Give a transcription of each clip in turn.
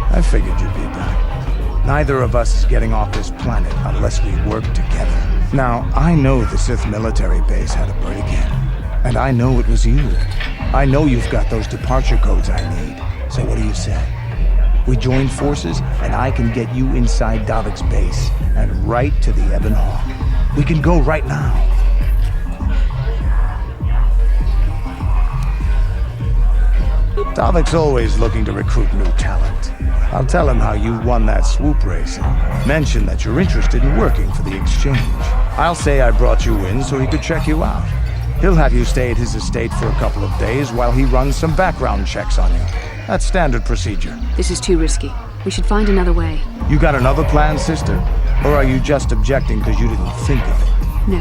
I figured you'd be back. Neither of us is getting off this planet unless we work together. Now, I know the Sith military base had a break-in, and I know it was you. I know you've got those departure codes I need. So what do you say? We join forces, and I can get you inside Davik's base, and right to the Ebon Hawk. We can go right now. Davik's always looking to recruit new talent. I'll tell him how you won that swoop race and mention that you're interested in working for the exchange. I'll say I brought you in so he could check you out. He'll have you stay at his estate for a couple of days while he runs some background checks on you. That's standard procedure. This is too risky. We should find another way. You got another plan, sister? Or are you just objecting because you didn't think of it? No,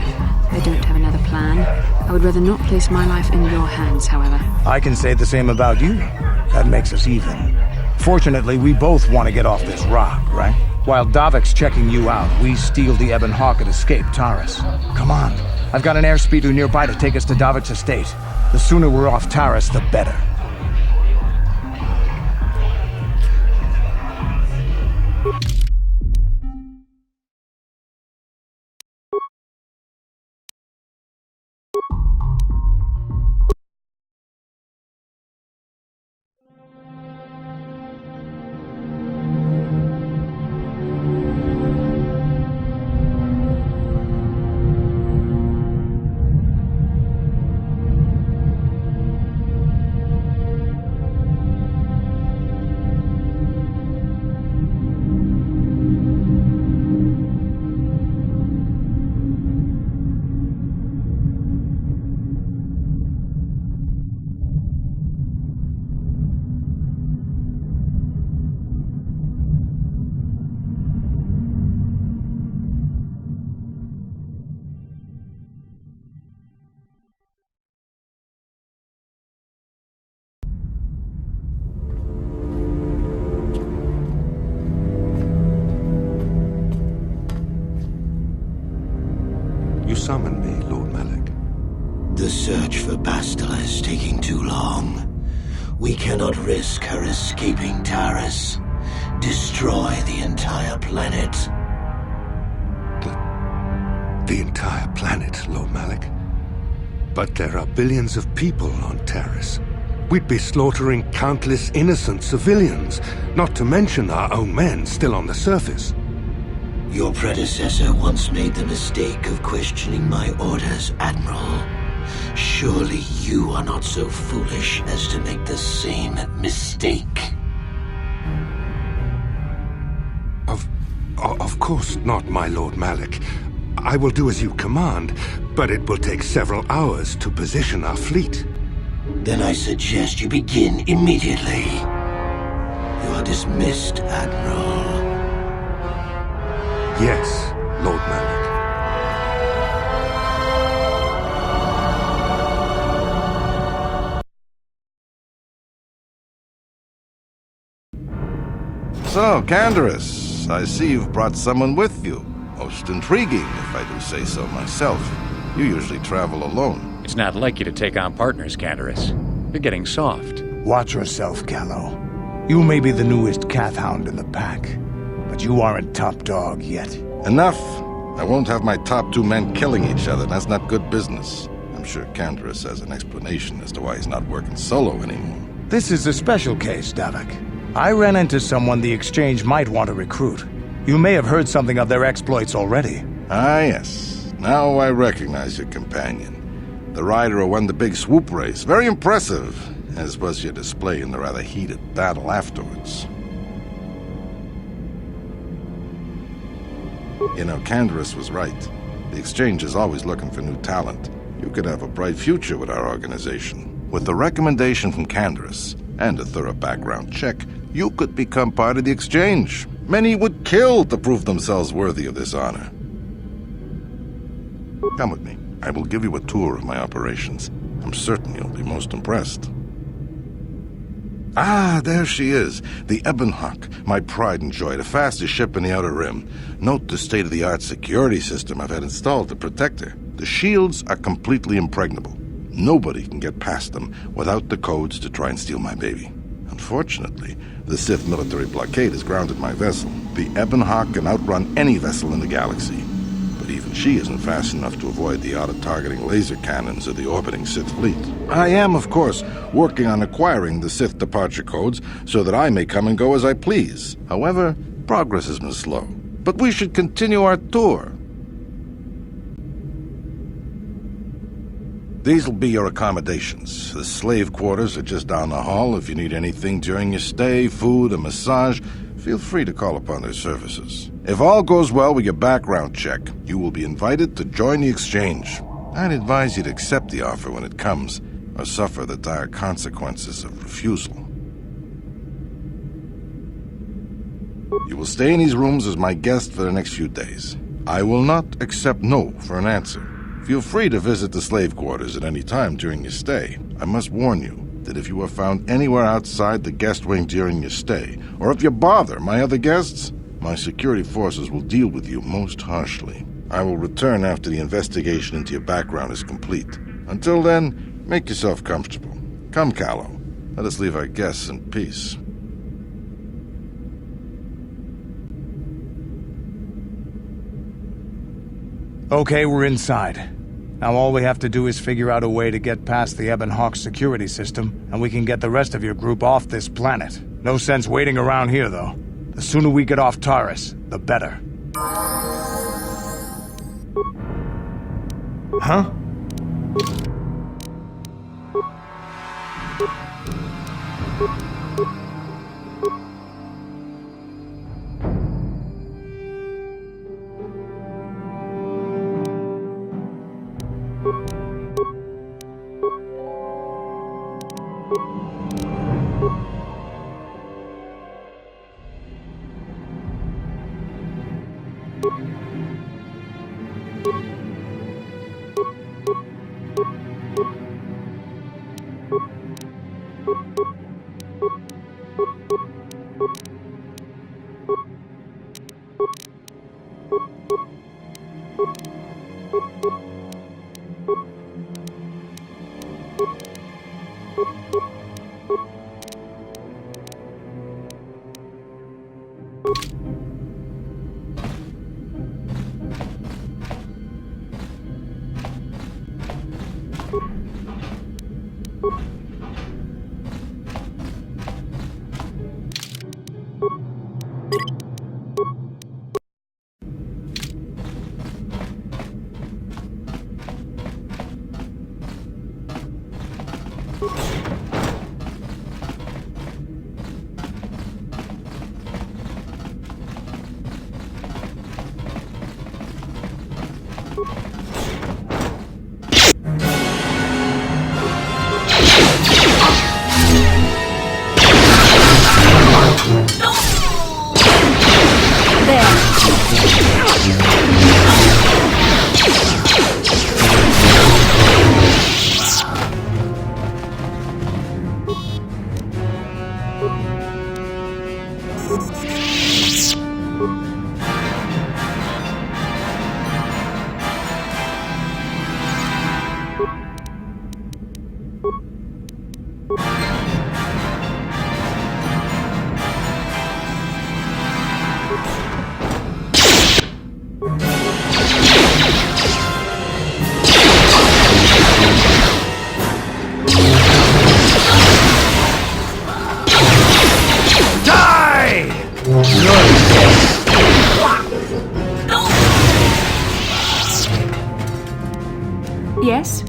I don't have another plan. I would rather not place my life in your hands, however. I can say the same about you. That makes us even. Fortunately, we both want to get off this rock, right? While Davik's checking you out, we steal the Ebon Hawk and escape Taris. Come on. I've got an airspeeder nearby to take us to Davik's estate. The sooner we're off Taris, the better. You summoned me, Lord Malak. The search for Bastila is taking too long. We cannot risk her escaping Taris. Destroy the entire planet. The entire planet, Lord Malak? But there are billions of people on Taris. We'd be slaughtering countless innocent civilians, not to mention our own men still on the surface. Your predecessor once made the mistake of questioning my orders, Admiral. Surely you are not so foolish as to make the same mistake. Of course not, my Lord Malak. I will do as you command, but it will take several hours to position our fleet. Then I suggest you begin immediately. You are dismissed, Admiral. Yes, Lord Malak. So, Canderous, I see you've brought someone with you. Most intriguing, if I do say so myself. You usually travel alone. It's not like you to take on partners, Canderous. You're getting soft. Watch yourself, Callow. You may be the newest Cath Hound in the pack, but you aren't top dog yet. Enough! I won't have my top two men killing each other. That's not good business. I'm sure Canderous has an explanation as to why he's not working solo anymore. This is a special case, Davik. I ran into someone the Exchange might want to recruit. You may have heard something of their exploits already. Ah, yes. Now I recognize your companion. The rider who won the big swoop race. Very impressive, as was your display in the rather heated battle afterwards. You know, Canderous was right. The Exchange is always looking for new talent. you could have a bright future with our organization. With the recommendation from Candace and a thorough background check, you could become part of the exchange. Many would kill to prove themselves worthy of this honor. Come with me. I will give you a tour of my operations. I'm certain you'll be most impressed. Ah, there she is, the Ebonhawk, my pride and joy, the fastest ship in the Outer Rim. Note the state-of-the-art security system I've had installed to protect her. The shields are completely impregnable. Nobody can get past them without the codes to try and steal my baby. Unfortunately, the Sith military blockade has grounded my vessel. The Ebonhawk can outrun any vessel in the galaxy. But even she isn't fast enough to avoid the auto-targeting laser cannons of the orbiting Sith fleet. I am, of course, working on acquiring the Sith departure codes so that I may come and go as I please. However, progress has been slow. But we should continue our tour. These will be your accommodations. The slave quarters are just down the hall. If you need anything during your stay, food, a massage, feel free to call upon their services. If all goes well with your background check, you will be invited to join the exchange. I'd advise you to accept the offer when it comes, or suffer the dire consequences of refusal. You will stay in these rooms as my guest for the next few days. I will not accept no for an answer. Feel free to visit the slave quarters at any time during your stay. I must warn you that if you are found anywhere outside the guest wing during your stay, or if you bother my other guests, my security forces will deal with you most harshly. I will return after the investigation into your background is complete. Until then, make yourself comfortable. Come, Callow. Let us leave our guests in peace. Okay, we're inside. Now all we have to do is figure out a way to get past the Ebonhawk security system, and we can get the rest of your group off this planet. No sense waiting around here, though. The sooner we get off Taurus, the better. Huh? Yes?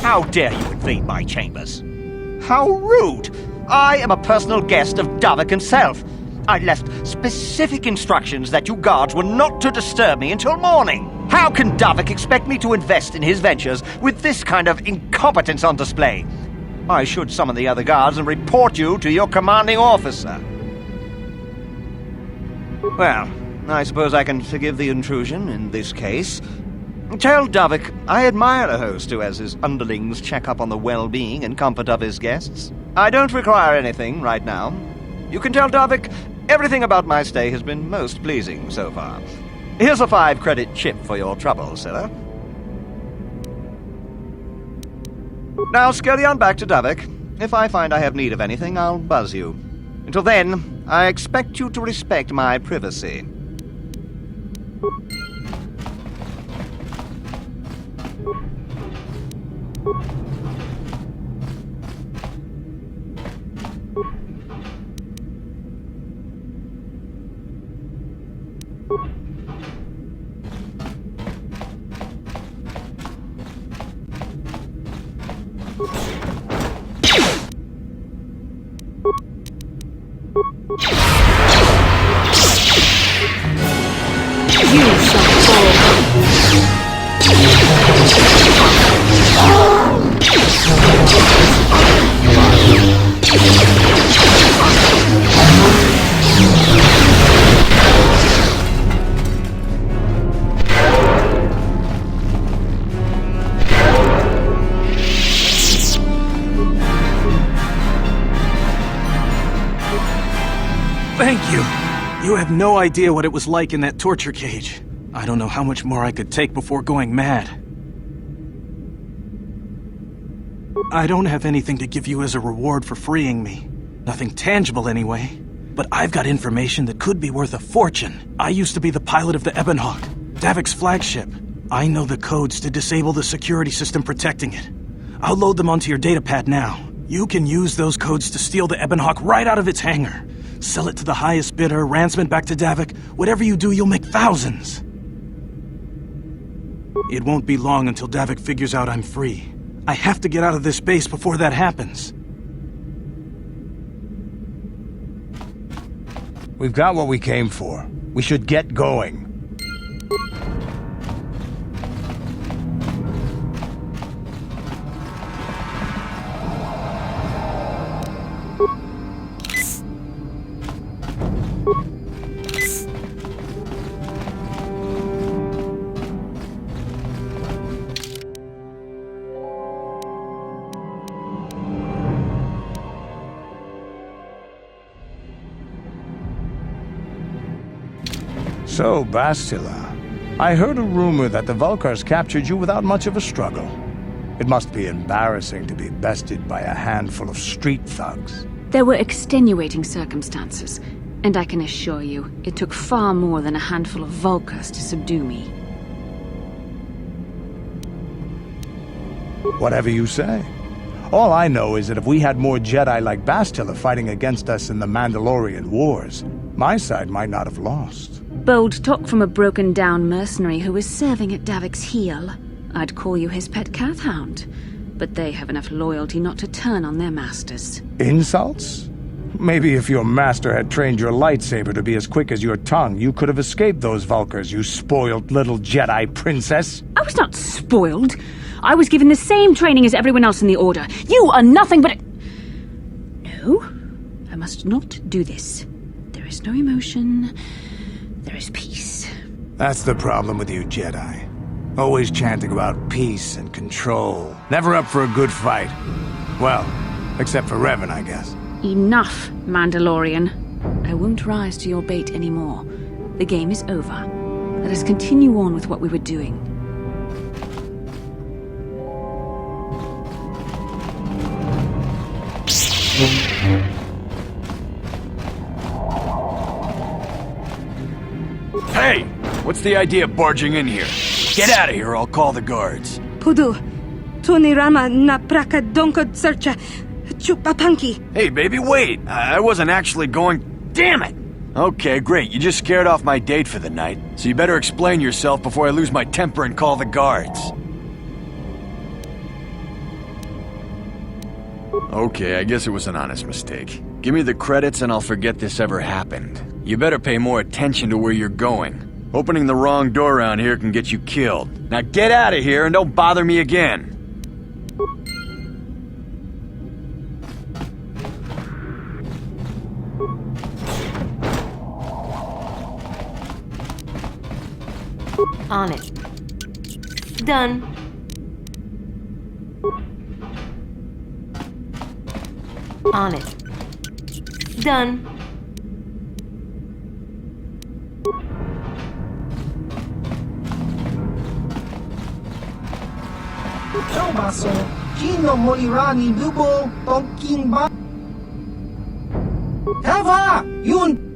How dare you invade my chambers? How rude! I am a personal guest of Davik himself. I left specific instructions that you guards were not to disturb me until morning. How can Davik expect me to invest in his ventures with this kind of incompetence on display? I should summon the other guards and report you to your commanding officer. Well, I suppose I can forgive the intrusion in this case. Tell Davik I admire a host who has his underlings check up on the well-being and comfort of his guests. I don't require anything right now. You can tell Davik everything about my stay has been most pleasing so far. Here's a 5-credit chip for your trouble, sir. Now scurry on back to Davik. If I find I have need of anything, I'll buzz you. Until then, I expect you to respect my privacy. Thank you. You have no idea what it was like in that torture cage. I don't know how much more I could take before going mad. I don't have anything to give you as a reward for freeing me. Nothing tangible anyway. But I've got information that could be worth a fortune. I used to be the pilot of the Ebonhawk, Davik's flagship. I know the codes to disable the security system protecting it. I'll load them onto your datapad now. You can use those codes to steal the Ebonhawk right out of its hangar. Sell it to the highest bidder, ransom it back to Davik. Whatever you do, you'll make thousands. It won't be long until Davik figures out I'm free. I have to get out of this base before that happens. We've got what we came for. We should get going. So, Bastila, I heard a rumor that the Vulkars captured you without much of a struggle. It must be embarrassing to be bested by a handful of street thugs. There were extenuating circumstances, and I can assure you, it took far more than a handful of Vulkars to subdue me. Whatever you say. All I know is that if we had more Jedi like Bastila fighting against us in the Mandalorian Wars, my side might not have lost. Bold talk from a broken-down mercenary who is serving at Davik's heel. I'd call you his pet cat-hound, but they have enough loyalty not to turn on their masters. Insults? Maybe if your master had trained your lightsaber to be as quick as your tongue, you could have escaped those Vulkars, you spoiled little Jedi princess. I was not spoiled. I was given the same training as everyone else in the Order. You are nothing but No, I must not do this. There is no emotion. There is peace. That's the problem with you Jedi. Always chanting about peace and control. Never up for a good fight. Well, except for Revan, I guess. Enough, Mandalorian. I won't rise to your bait anymore. The game is over. Let us continue on with what we were doing. Hey! What's the idea of barging in here? Get out of here, I'll call the guards. Pudu, Tunirama na praka donkod searcha chupapanki. Hey, baby, wait! I wasn't actually going... Damn it! Okay, great. You just scared off my date for the night. So you better explain yourself before I lose my temper and call the guards. Okay, I guess it was an honest mistake. Give me the credits and I'll forget this ever happened. You better pay more attention to where you're going. Opening the wrong door around here can get you killed. Now get out of here and don't bother me again. On it. Done. On it. Done. Tomaso, Gino Molirani, Nubo, Tonkin Ba. Have Ah, yun!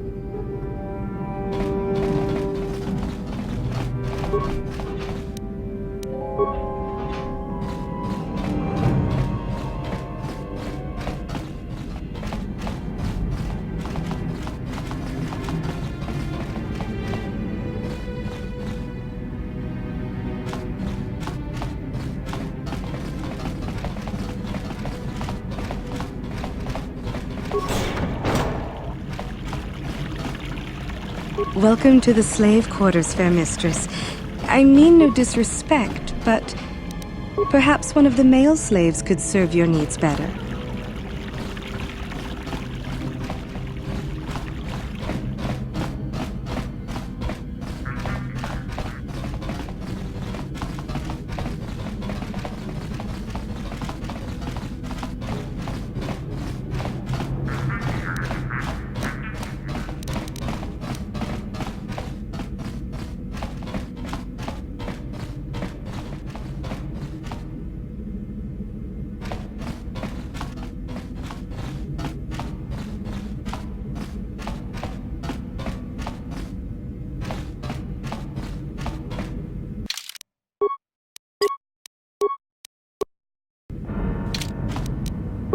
Welcome to the slave quarters, fair mistress. I mean no disrespect, but perhaps one of the male slaves could serve your needs better.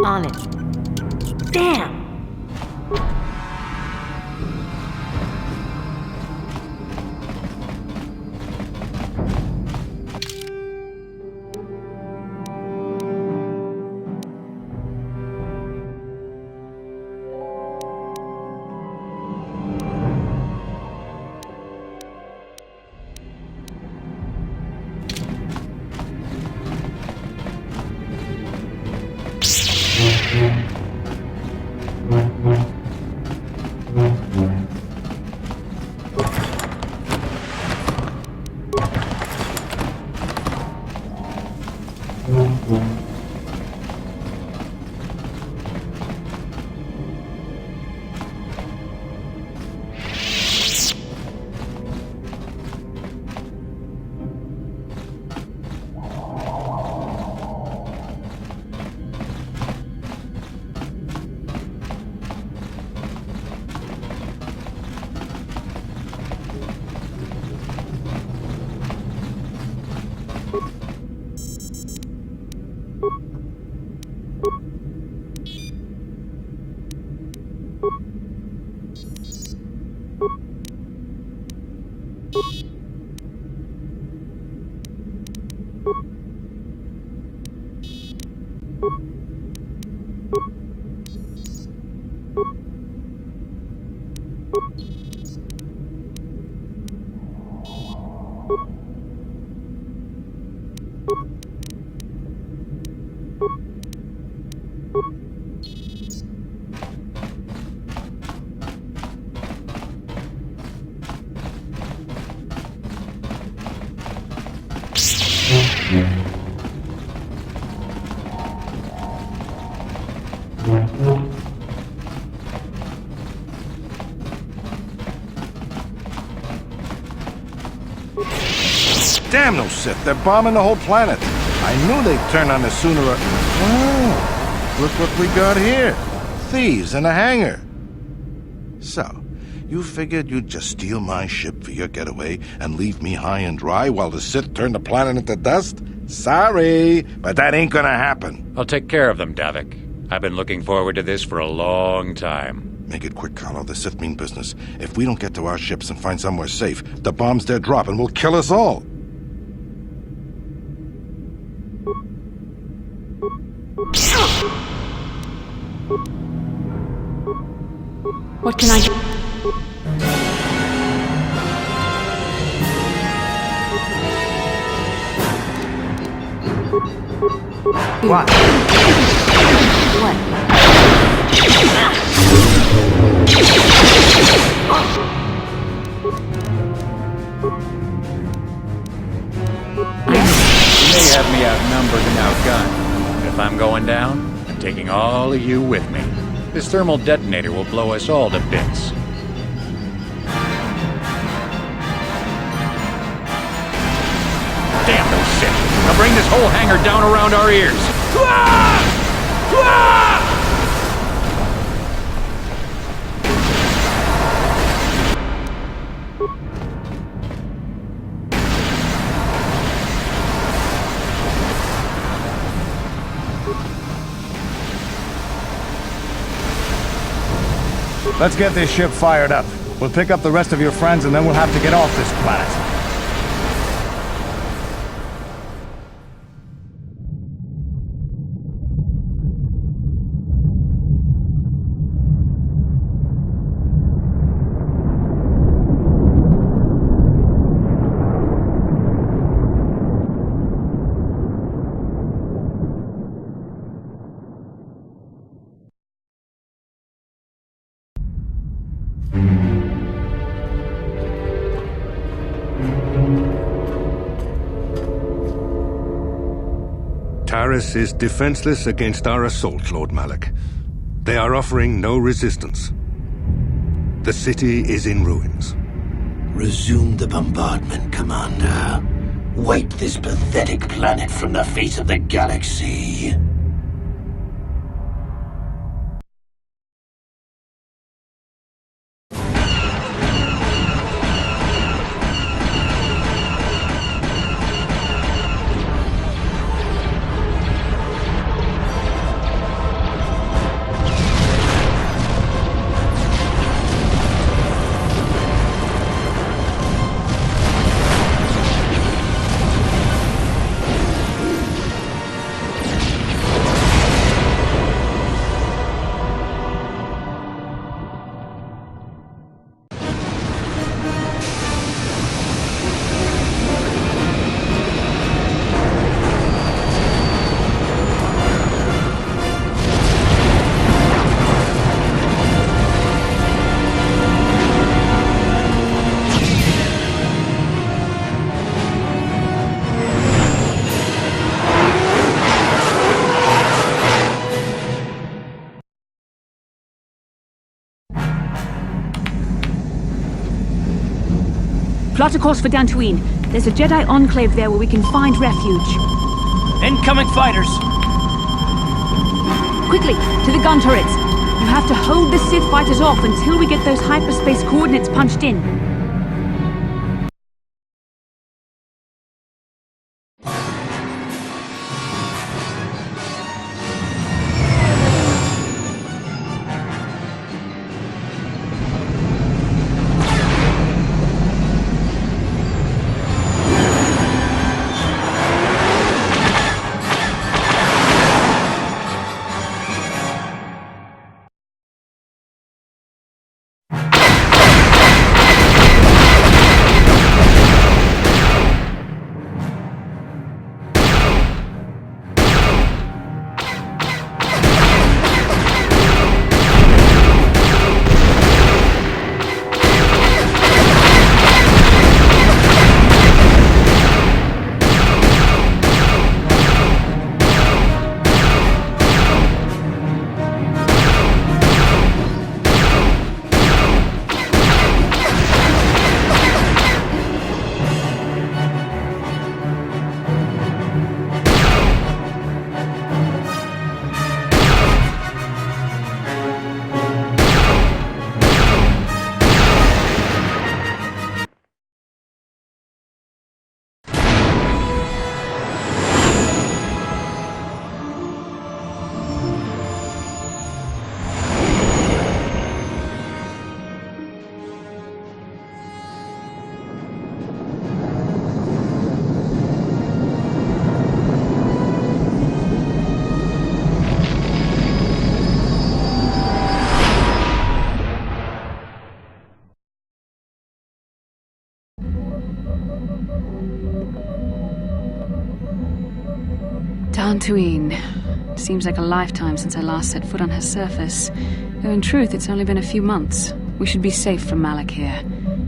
On it. Damn! Damn those Sith, they're bombing the whole planet. I knew they'd turn on us sooner or... Oh, look what we got here. Thieves in a hangar. So, you figured you'd just steal my ship for your getaway and leave me high and dry while the Sith turn the planet into dust? Sorry, but that ain't gonna happen. I'll take care of them, Davik. I've been looking forward to this for a long time. Make it quick, Carlo. The Sith mean business. If we don't get to our ships and find somewhere safe, the bombs they're dropping will kill us all. What can I do? What? You may have me outnumbered and outgunned, but if I'm going down, I'm taking all of you with me. This thermal detonator will blow us all to bits. Damn those Sith! I'll bring this whole hangar down around our ears! Let's get this ship fired up. We'll pick up the rest of your friends and then we'll have to get off this planet. Taris is defenseless against our assault, Lord Malik. They are offering no resistance. The city is in ruins. Resume the bombardment, Commander. Wipe this pathetic planet from the face of the galaxy. Plot a course for Dantooine. There's a Jedi enclave there where we can find refuge. Incoming fighters! Quickly, to the gun turrets. You have to hold the Sith fighters off until we get those hyperspace coordinates punched in. Dantooine. Seems like a lifetime since I last set foot on her surface. Though in truth, it's only been a few months. We should be safe from Malik here.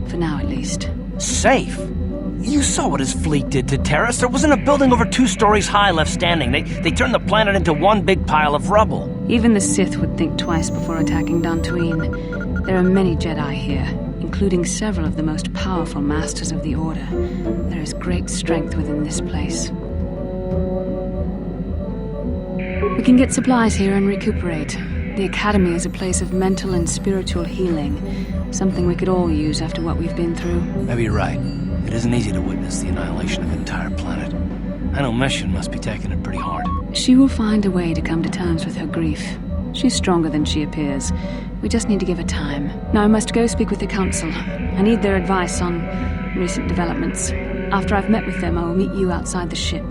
For now, at least. Safe? You saw what his fleet did to Terrace. There wasn't a building over 2 stories high left standing. They turned the planet into one big pile of rubble. Even the Sith would think twice before attacking Dantooine. There are many Jedi here, including several of the most powerful Masters of the Order. There is great strength within this place. We can get supplies here and recuperate. The Academy is a place of mental and spiritual healing. Something we could all use after what we've been through. Maybe you're right. It isn't easy to witness the annihilation of an entire planet. I know Mission must be taking it pretty hard. She will find a way to come to terms with her grief. She's stronger than she appears. We just need to give her time. Now I must go speak with the council. I need their advice on recent developments. After I've met with them, I will meet you outside the ship.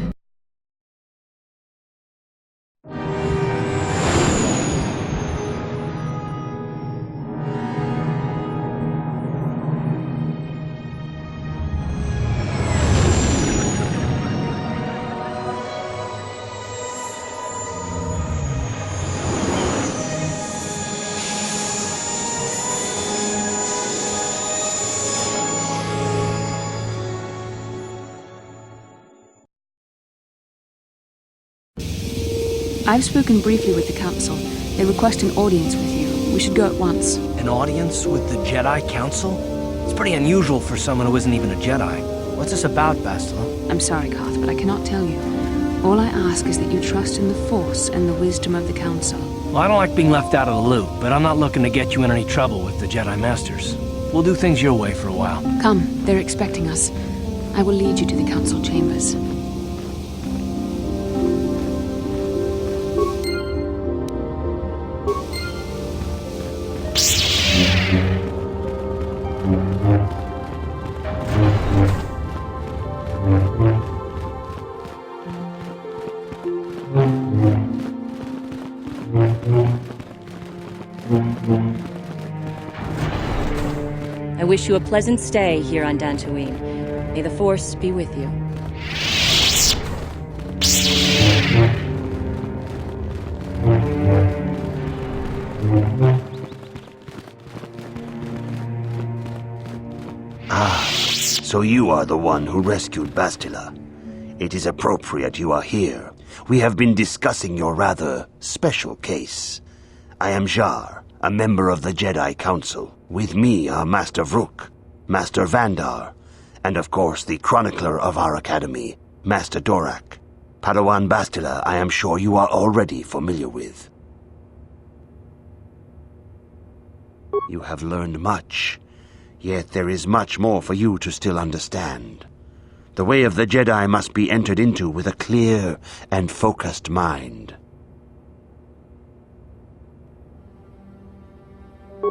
I've spoken briefly with the council. They request an audience with you. We should go at once. An audience with the Jedi Council? It's pretty unusual for someone who isn't even a Jedi. What's this about, Bastila? I'm sorry, Carth, but I cannot tell you. All I ask is that you trust in the Force and the wisdom of the council. Well, I don't like being left out of the loop, but I'm not looking to get you in any trouble with the Jedi Masters. We'll do things your way for a while. Come, they're expecting us. I will lead you to the council chambers. I wish you a pleasant stay here on Dantooine. May the Force be with you. So you are the one who rescued Bastila. It is appropriate you are here. We have been discussing your rather special case. I am Jar, a member of the Jedi Council. With me are Master Vrook, Master Vandar, and of course the chronicler of our academy, Master Dorak. Padawan Bastila, I am sure you are already familiar with. You have learned much, yet there is much more for you to still understand. The way of the Jedi must be entered into with a clear and focused mind.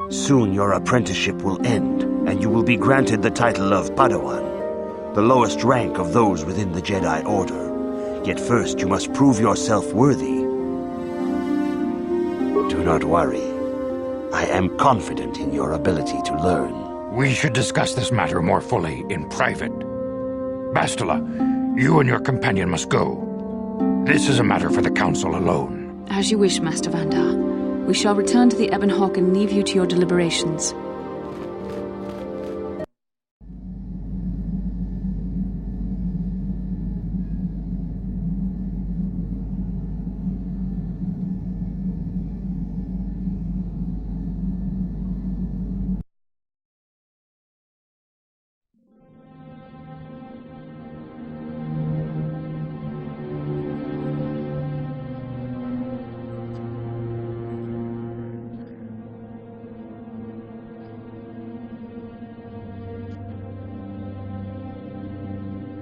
Soon your apprenticeship will end, and you will be granted the title of Padawan, the lowest rank of those within the Jedi Order. Yet first you must prove yourself worthy. Do not worry. I am confident in your ability to learn. We should discuss this matter more fully in private. Bastila, you and your companion must go. This is a matter for the Council alone. As you wish, Master Vandar. We shall return to the Ebon Hawk and leave you to your deliberations.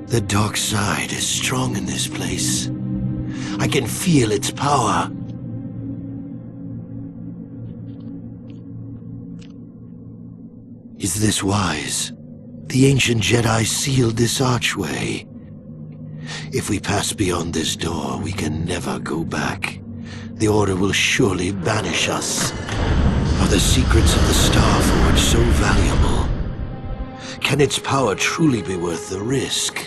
The dark side is strong in this place. I can feel its power. Is this wise? The ancient Jedi sealed this archway. If we pass beyond this door, we can never go back. The Order will surely banish us. Are the secrets of the Star Forge so valuable? Can its power truly be worth the risk?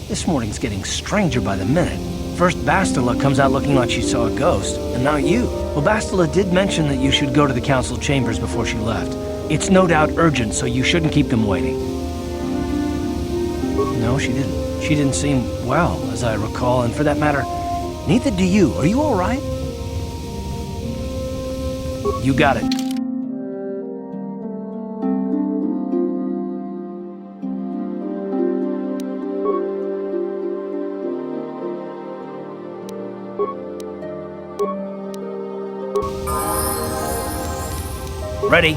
This morning's getting stranger by the minute. First Bastila comes out looking like she saw a ghost, and now you. Well, Bastila did mention that you should go to the council chambers before she left. It's no doubt urgent, so you shouldn't keep them waiting. No, she didn't. She didn't seem well, as I recall, and for that matter, neither do you. Are you all right? You got it. Ready?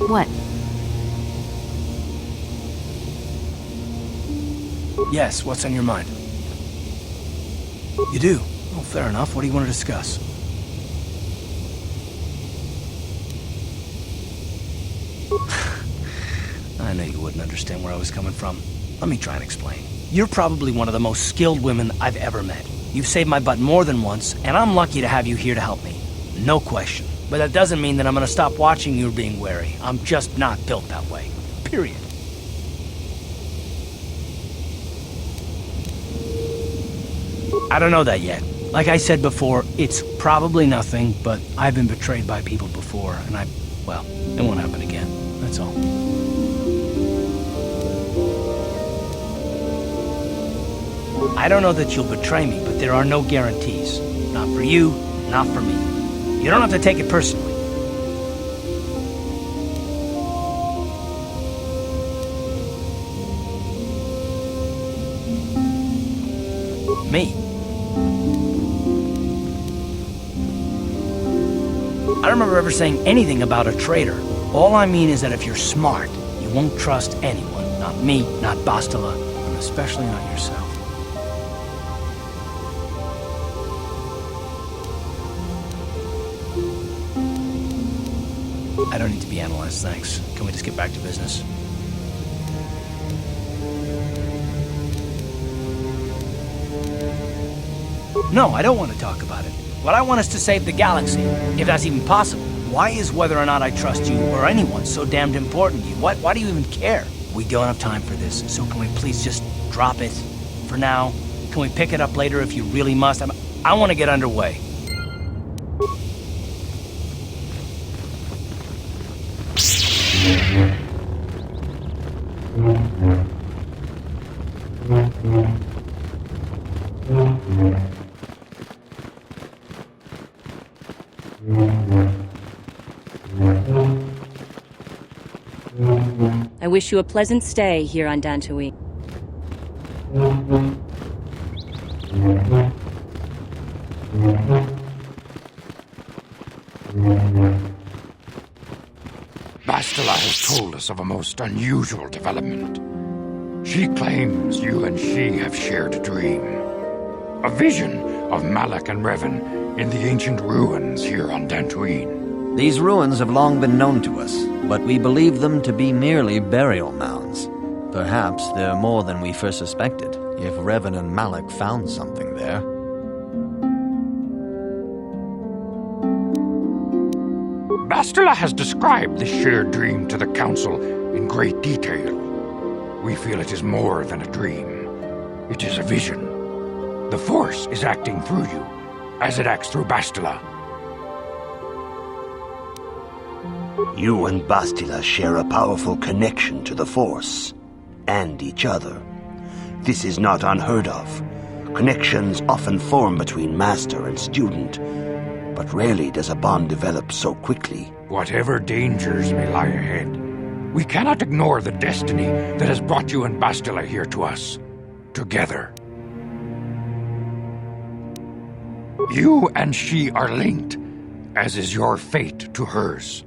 What? Yes, what's on your mind? You do? Well, fair enough. What do you want to discuss? I knew you wouldn't understand where I was coming from. Let me try and explain. You're probably one of the most skilled women I've ever met. You've saved my butt more than once, and I'm lucky to have you here to help me. No question. But that doesn't mean that I'm gonna stop watching you being wary. I'm just not built that way. Period. I don't know that yet. Like I said before, it's probably nothing, but I've been betrayed by people before, and well, it won't happen again. That's all. I don't know that you'll betray me, but there are no guarantees. Not for you, not for me. You don't have to take it personally. Me. I don't remember ever saying anything about a traitor. All I mean is that if you're smart, you won't trust anyone. Not me, not Bastila, and especially not yourself. I don't need to be analyzed, thanks. Can we just get back to business? No, I don't want to talk about it. What I want is to save the galaxy, if that's even possible. Why is whether or not I trust you or anyone so damned important to you? Why do you even care? We don't have time for this, so can we please just drop it for now? Can we pick it up later if you really must? I want to get underway. I wish you a pleasant stay here on Dantooine. Bastila has told us of a most unusual development. She claims you and she have shared a dream. A vision of Malak and Revan in the ancient ruins here on Dantooine. These ruins have long been known to us, but we believe them to be merely burial mounds. Perhaps they're more than we first suspected, if Revan and Malak found something there. Bastila has described this shared dream to the Council in great detail. We feel it is more than a dream. It is a vision. The Force is acting through you, as it acts through Bastila. You and Bastila share a powerful connection to the Force, and each other. This is not unheard of. Connections often form between master and student, but rarely does a bond develop so quickly. Whatever dangers may lie ahead, we cannot ignore the destiny that has brought you and Bastila here to us, together. You and she are linked, as is your fate to hers.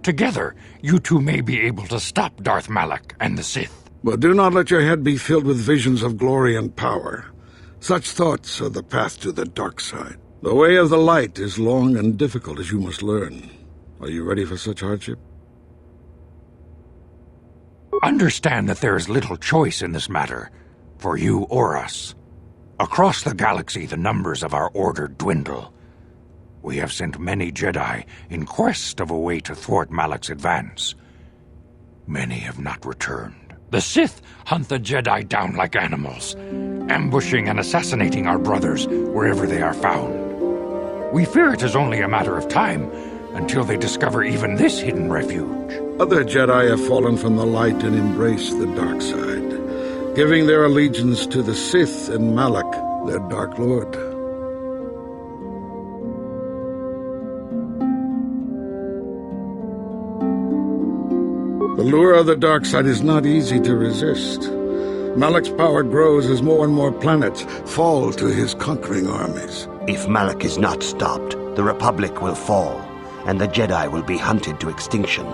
Together, you two may be able to stop Darth Malak and the Sith. But do not let your head be filled with visions of glory and power. Such thoughts are the path to the dark side. The way of the light is long and difficult, as you must learn. Are you ready for such hardship? Understand that there is little choice in this matter, for you or us. Across the galaxy, the numbers of our order dwindle. We have sent many Jedi in quest of a way to thwart Malak's advance. Many have not returned. The Sith hunt the Jedi down like animals, ambushing and assassinating our brothers wherever they are found. We fear it is only a matter of time until they discover even this hidden refuge. Other Jedi have fallen from the light and embraced the dark side, giving their allegiance to the Sith and Malak, their Dark Lord. The lure of the dark side is not easy to resist. Malak's power grows as more and more planets fall to his conquering armies. If Malak is not stopped, the Republic will fall, and the Jedi will be hunted to extinction.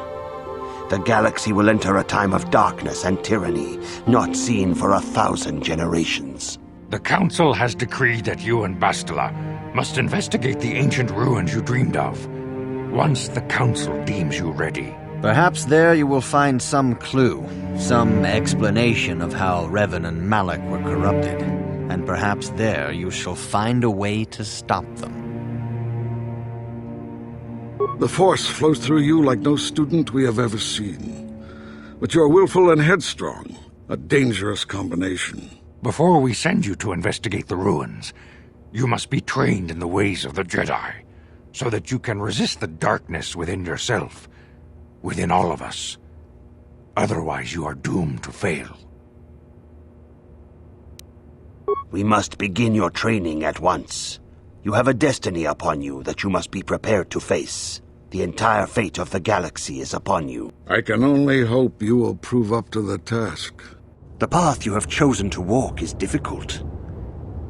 The galaxy will enter a time of darkness and tyranny, not seen for 1,000 generations. The Council has decreed that you and Bastila must investigate the ancient ruins you dreamed of, once the Council deems you ready. Perhaps there you will find some clue, some explanation of how Revan and Malak were corrupted, and perhaps there you shall find a way to stop them. The Force flows through you like no student we have ever seen. But you're willful and headstrong, a dangerous combination. Before we send you to investigate the ruins, you must be trained in the ways of the Jedi, so that you can resist the darkness within yourself, within all of us. Otherwise, you are doomed to fail. We must begin your training at once. You have a destiny upon you that you must be prepared to face. The entire fate of the galaxy is upon you. I can only hope you will prove up to the task. The path you have chosen to walk is difficult.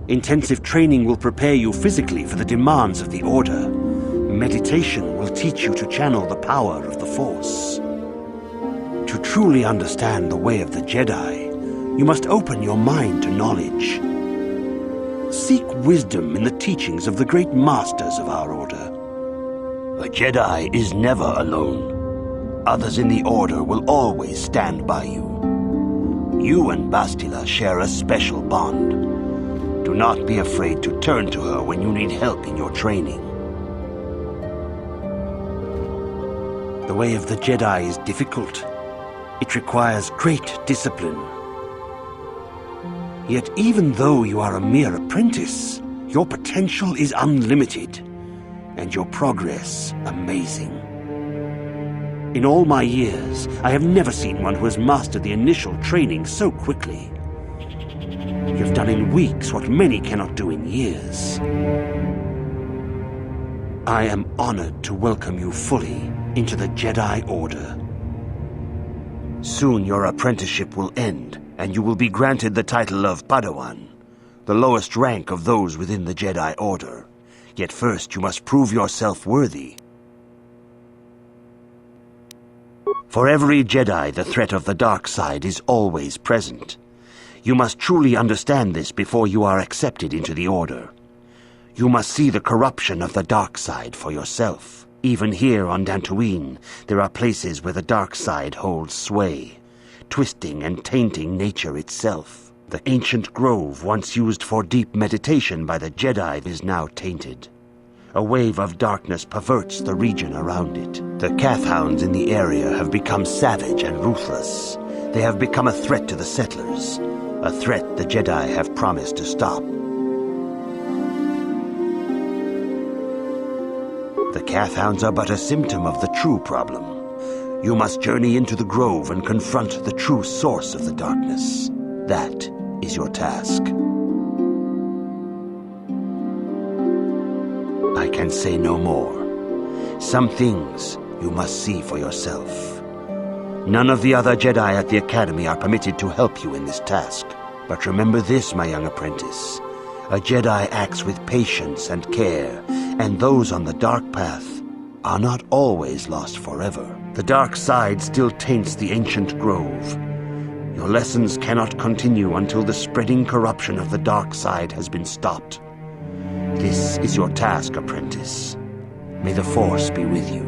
Intensive training will prepare you physically for the demands of the Order. Meditation will teach you to channel the power of the Force. To truly understand the way of the Jedi, you must open your mind to knowledge. Seek wisdom in the teachings of the great masters of our Order. A Jedi is never alone. Others in the Order will always stand by you. You and Bastila share a special bond. Do not be afraid to turn to her when you need help in your training. The way of the Jedi is difficult. It requires great discipline. Yet even though you are a mere apprentice, your potential is unlimited, and your progress amazing. In all my years, I have never seen one who has mastered the initial training so quickly. You've done in weeks what many cannot do in years. I am honored to welcome you fully into the Jedi Order. Soon your apprenticeship will end, and you will be granted the title of Padawan, the lowest rank of those within the Jedi Order. Yet first you must prove yourself worthy. For every Jedi, the threat of the dark side is always present. You must truly understand this before you are accepted into the Order. You must see the corruption of the dark side for yourself. Even here on Dantooine, there are places where the dark side holds sway, twisting and tainting nature itself. The ancient grove once used for deep meditation by the Jedi is now tainted. A wave of darkness perverts the region around it. The calf hounds in the area have become savage and ruthless. They have become a threat to the settlers, a threat the Jedi have promised to stop. The calf hounds are but a symptom of the true problem. You must journey into the grove and confront the true source of the darkness. That is your task. I can say no more. Some things you must see for yourself. None of the other Jedi at the Academy are permitted to help you in this task. But remember this, my young apprentice. A Jedi acts with patience and care, and those on the dark path are not always lost forever. The dark side still taints the ancient grove. Your lessons cannot continue until the spreading corruption of the dark side has been stopped. This is your task, apprentice. May the Force be with you.